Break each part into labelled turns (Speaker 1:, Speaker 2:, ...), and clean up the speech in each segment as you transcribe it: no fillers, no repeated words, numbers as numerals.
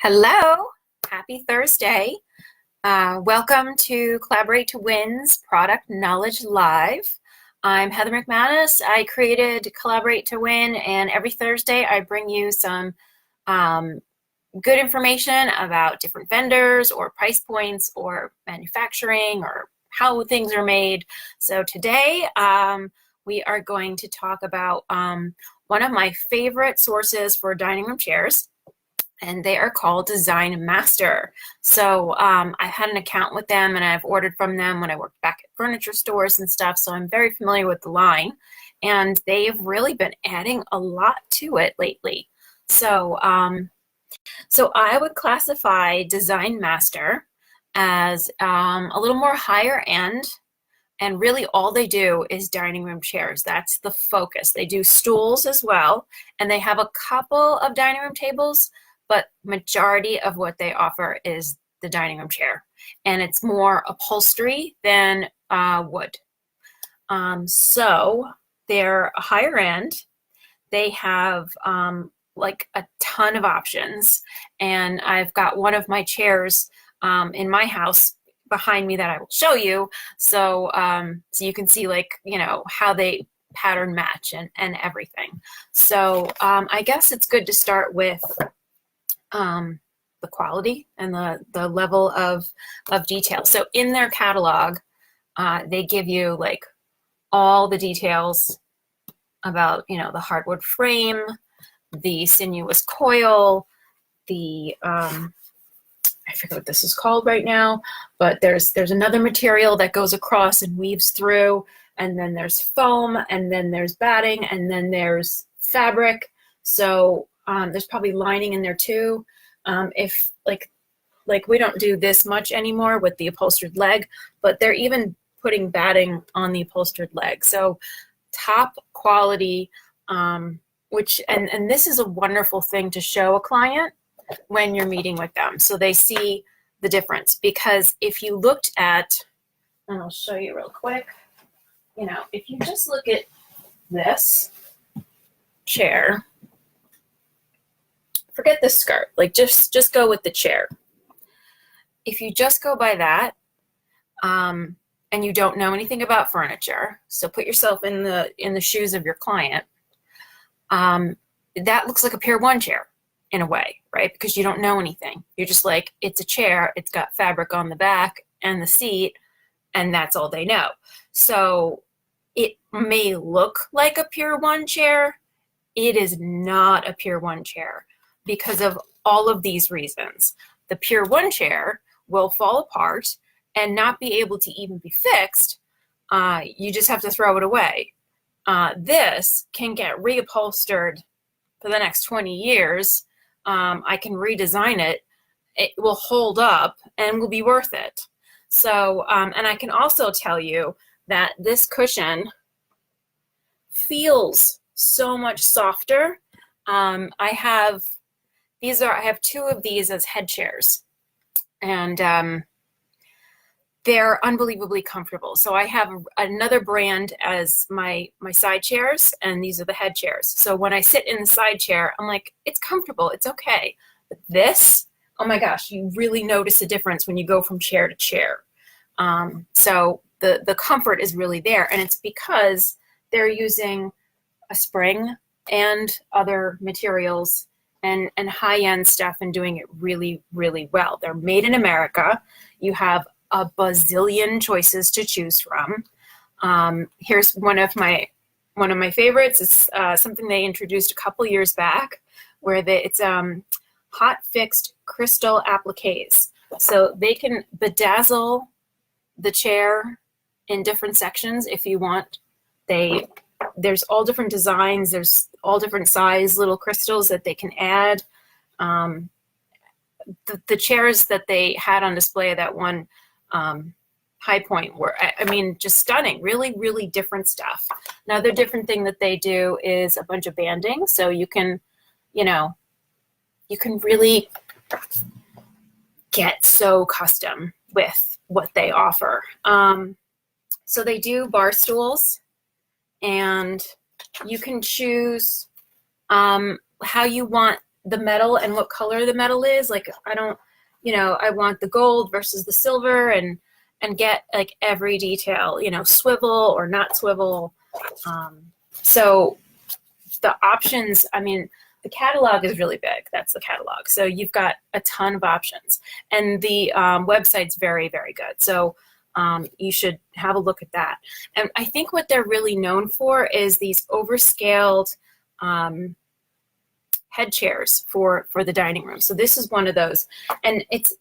Speaker 1: Hello, happy Thursday. Welcome to Collaborate to Win's Product Knowledge Live. I'm Heather McManus. I created Collaborate to Win, and every Thursday I bring you some good information about different vendors or price points or manufacturing or how things are made. So today we are going to talk about one of my favorite sources for dining room chairs, and they are called Design Master. So I've had an account with them and I've ordered from them when I worked back at furniture stores and stuff. So I'm very familiar with the line, and they've really been adding a lot to it lately. So I would classify Design Master as a little more higher end, and really all they do is dining room chairs. That's the focus. They do stools as well, and they have a couple of dining room tables, but majority of what they offer is the dining room chair, and it's more upholstery than wood. So they're a higher end. They have like a ton of options, and I've got one of my chairs in my house behind me that I will show you, so so you can see, like, you know, how they pattern match and everything. So I guess it's good to start with the quality and the level of detail. So in their catalog, they give you like all the details about, you know, the hardwood frame, the sinuous coil, the I forget what this is called right now, but there's another material that goes across and weaves through, and then there's foam, and then there's batting, and then there's fabric. So there's probably lining in there too. If like we don't do this much anymore with the upholstered leg, but they're even putting batting on the upholstered leg. So top quality, which and this is a wonderful thing to show a client when you're meeting with them, so they see the difference. Because if you looked at, and I'll show you real quick, you know, if you just look at this chair, forget the skirt, like just go with the chair. If you just go by that, and you don't know anything about furniture, so put yourself in the shoes of your client, that looks like a Pier 1 chair in a way, right? Because you don't know anything. You're just like, it's a chair, it's got fabric on the back and the seat, and that's all they know. So it may look like a Pier 1 chair. It is not a Pier 1 chair because of all of these reasons. The Pier 1 chair will fall apart and not be able to even be fixed. You just have to throw it away. This can get reupholstered for the next 20 years. I can redesign it. It will hold up and will be worth it. So, and I can also tell you that this cushion feels so much softer. I have two of these as head chairs, and they're unbelievably comfortable. So I have another brand as my side chairs, and these are the head chairs. So when I sit in the side chair, I'm like, it's comfortable, it's okay. But this, oh my gosh, you really notice a difference when you go from chair to chair. So the comfort is really there, and it's because they're using a spring and other materials and high-end stuff, and doing it really, really well. They're made in America. You have a bazillion choices to choose from. Here's one of my favorites. It's something they introduced a couple years back, where it's hot fixed crystal appliques. So they can bedazzle the chair in different sections if you want. There's all different designs. There's all different size little crystals that they can add. The chairs that they had on display at that one High Point were, I mean, just stunning. Really, really different stuff. Another different thing that they do is a bunch of banding. So you can, you know, you can really get so custom with what they offer. So they do bar stools, and you can choose how you want the metal and what color the metal is. Like I don't, I want the gold versus the silver, and get like every detail, swivel or not swivel. So the options, I mean, the catalog is really big. That's the catalog. So you've got a ton of options, and the website's very, very good. So you should have a look at that. And I think what they're really known for is these overscaled head chairs for the dining room. So this is one of those, and it's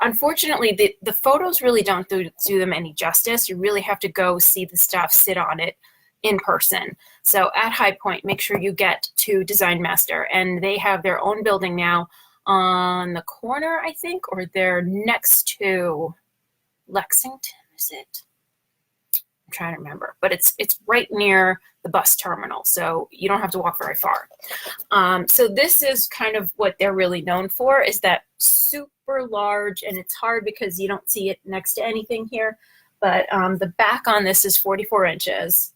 Speaker 1: unfortunately the photos really don't do them any justice. You really have to go see the stuff, sit on it in person. So at High Point, make sure you get to Design Master, and they have their own building now on the corner, I think, or they're next to Lexington, is it? I'm trying to remember, but it's right near the bus terminal, so you don't have to walk very far. So this is kind of what they're really known for, is that super large, and it's hard because you don't see it next to anything here, but the back on this is 44 inches.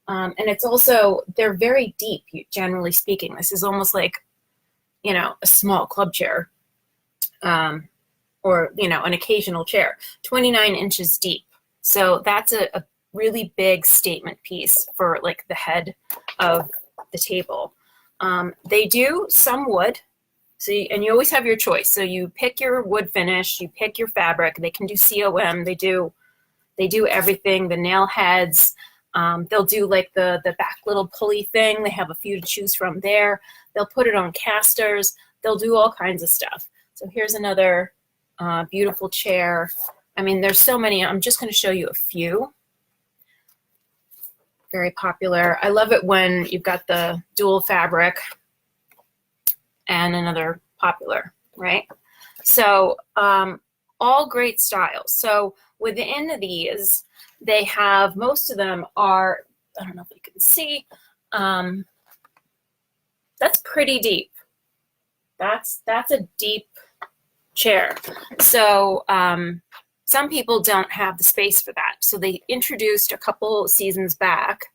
Speaker 1: And it's also, they're very deep, generally speaking. This is almost like, a small club chair, or, an occasional chair, 29 inches deep. So that's a really big statement piece for like the head of the table. They do some wood, and you always have your choice. So you pick your wood finish, you pick your fabric. They can do COM. They do everything. The nail heads. They'll do like the back little pulley thing. They have a few to choose from there. They'll put it on casters. They'll do all kinds of stuff. So here's another beautiful chair. I mean, there's so many. I'm just going to show you a few. Very popular. I love it when you've got the dual fabric and another popular, right? So all great styles. So within these, they have, most of them are, I don't know if you can see, that's pretty deep. That's a deep chair. So some people don't have the space for that. So they introduced a couple seasons back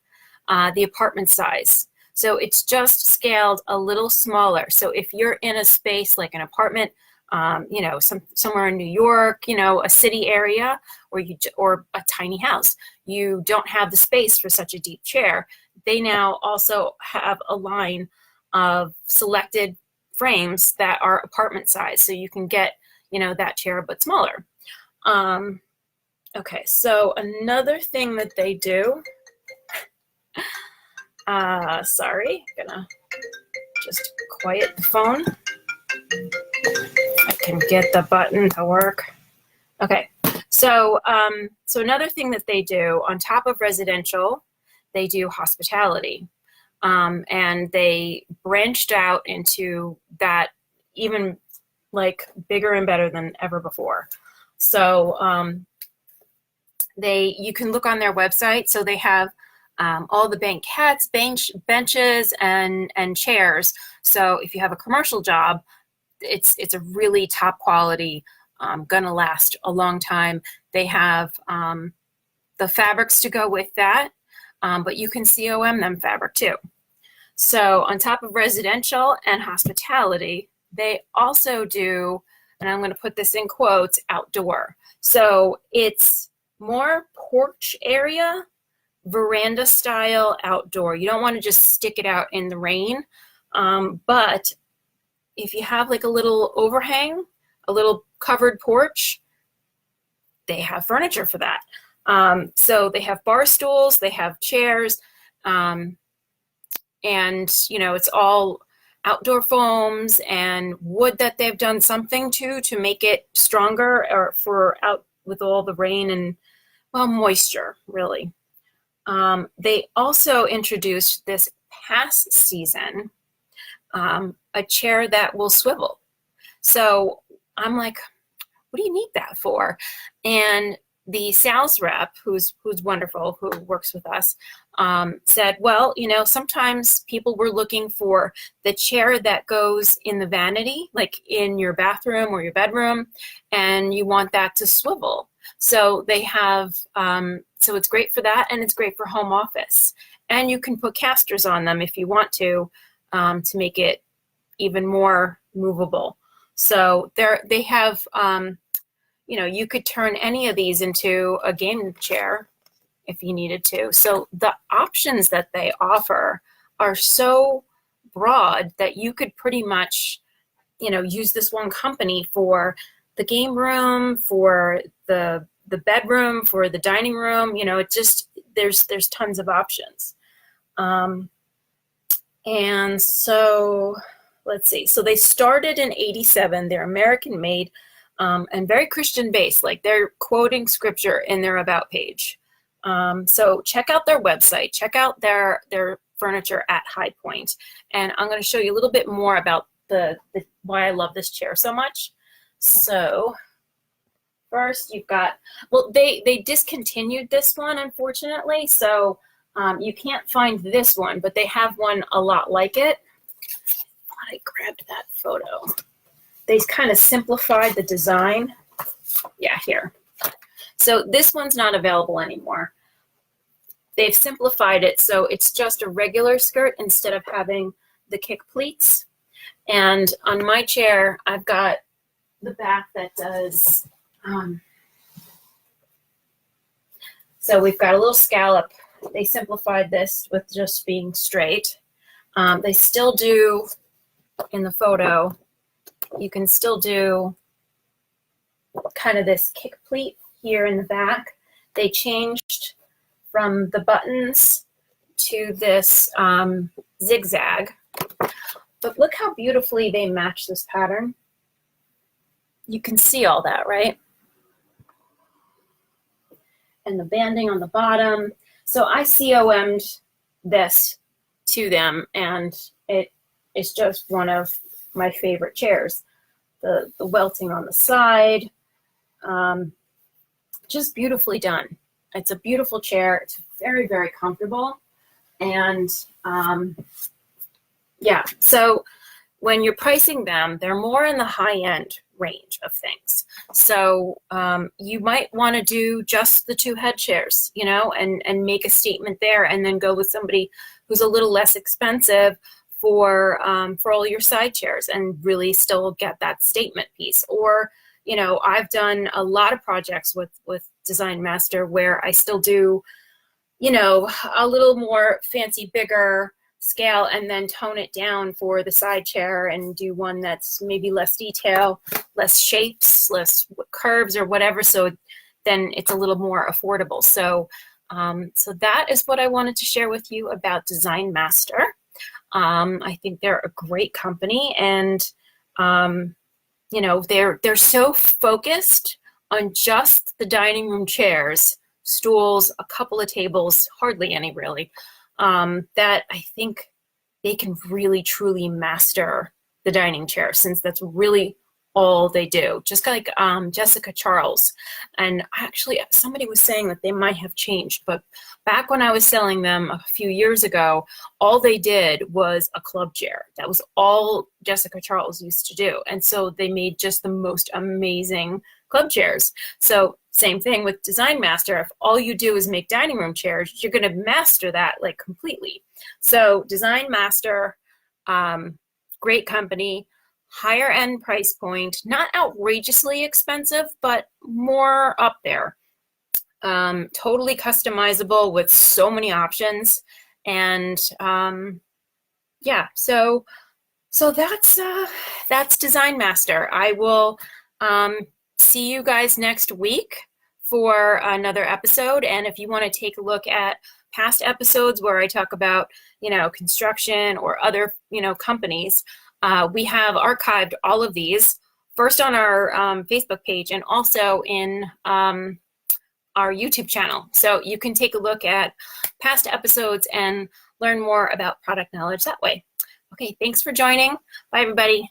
Speaker 1: the apartment size. So it's just scaled a little smaller. So if you're in a space like an apartment, somewhere in New York, a city area, or a tiny house, you don't have the space for such a deep chair. They now also have a line of selected frames that are apartment size, so you can get, that chair but smaller. Okay, so another thing that they do, sorry, gonna just quiet the phone. I can get the button to work. Okay, so another thing that they do on top of residential, they do hospitality, and they branched out into that even like bigger and better than ever before. So you can look on their website. So they have all the banquettes, benches, and chairs. So if you have a commercial job, it's a really top quality, gonna last a long time. They have the fabrics to go with that, but you can COM them fabric too. So on top of residential and hospitality, they also do, and I'm gonna put this in quotes, outdoor. So it's more porch area, veranda style outdoor. You don't want to just stick it out in the rain, but if you have like a little overhang, a little covered porch, they have furniture for that. So they have bar stools, they have chairs, and it's all outdoor foams and wood that they've done something to make it stronger, or for out with all the rain and, well, moisture, really. They also introduced this past season a chair that will swivel. So I'm like, what do you need that for? And the sales rep, who's wonderful, who works with us, said, well, sometimes people were looking for the chair that goes in the vanity, like in your bathroom or your bedroom, and you want that to swivel. So they have, so it's great for that, and it's great for home office. And you can put casters on them if you want to make it even more movable. So they have, you know, you could turn any of these into a game chair if you needed to. So the options that they offer are so broad that you could pretty much, you know, use this one company for the game room, for the bedroom, for the dining room. You know, it just, there's tons of options. And so let's see. So they started in '87. They're American made, and very Christian based. Like, they're quoting scripture in their about page. So check out their website. Check out their furniture at High Point. And I'm going to show you a little bit more about the why I love this chair so much. So first, you've got, well, they discontinued this one, unfortunately. So you can't find this one, but they have one a lot like it. I grabbed that photo. They kind of simplified the design. Yeah, here. So this one's not available anymore. They've simplified it so it's just a regular skirt instead of having the kick pleats. And on my chair, I've got the back that does, so we've got a little scallop. They simplified this with just being straight. They still do, in the photo, you can still do kind of this kick pleat here in the back. They changed from the buttons to this zigzag. But look how beautifully they match this pattern. You can see all that, right? And the banding on the bottom. So I COM'd this to them, and it is just one of my favorite chairs. The welting on the side, just beautifully done. It's a beautiful chair. It's very, very comfortable. And yeah, so when you're pricing them, they're more in the high-end range of things. So you might want to do just the 2 head chairs, you know, and make a statement there, and then go with somebody who's a little less expensive for all your side chairs, and really still get that statement piece. Or, you know, I've done a lot of projects with Design Master where I still do, you know, a little more fancy, bigger scale, and then tone it down for the side chair and do one that's maybe less detail, less shapes, less curves or whatever. So then it's a little more affordable. So, so that is what I wanted to share with you about Design Master. I think they're a great company, and you know, they're so focused on just the dining room chairs, stools, a couple of tables, hardly any really, that I think they can really truly master the dining chair, since that's really all they do. Just like Jessica Charles. And actually somebody was saying that they might have changed, but back when I was selling them a few years ago, all they did was a club chair. That was all Jessica Charles used to do. And so they made just the most amazing club chairs. So same thing with Design Master. If all you do is make dining room chairs, you're going to master that like completely. So Design Master, great company, higher end price point, not outrageously expensive, but more up there. Totally customizable with so many options. And yeah, so that's Design Master. I will see you guys next week for another episode. And if you want to take a look at past episodes where I talk about, you know, construction or other, you know, companies, we have archived all of these, first on our Facebook page and also in our YouTube channel. So you can take a look at past episodes and learn more about product knowledge that way. Okay, thanks for joining. Bye, everybody.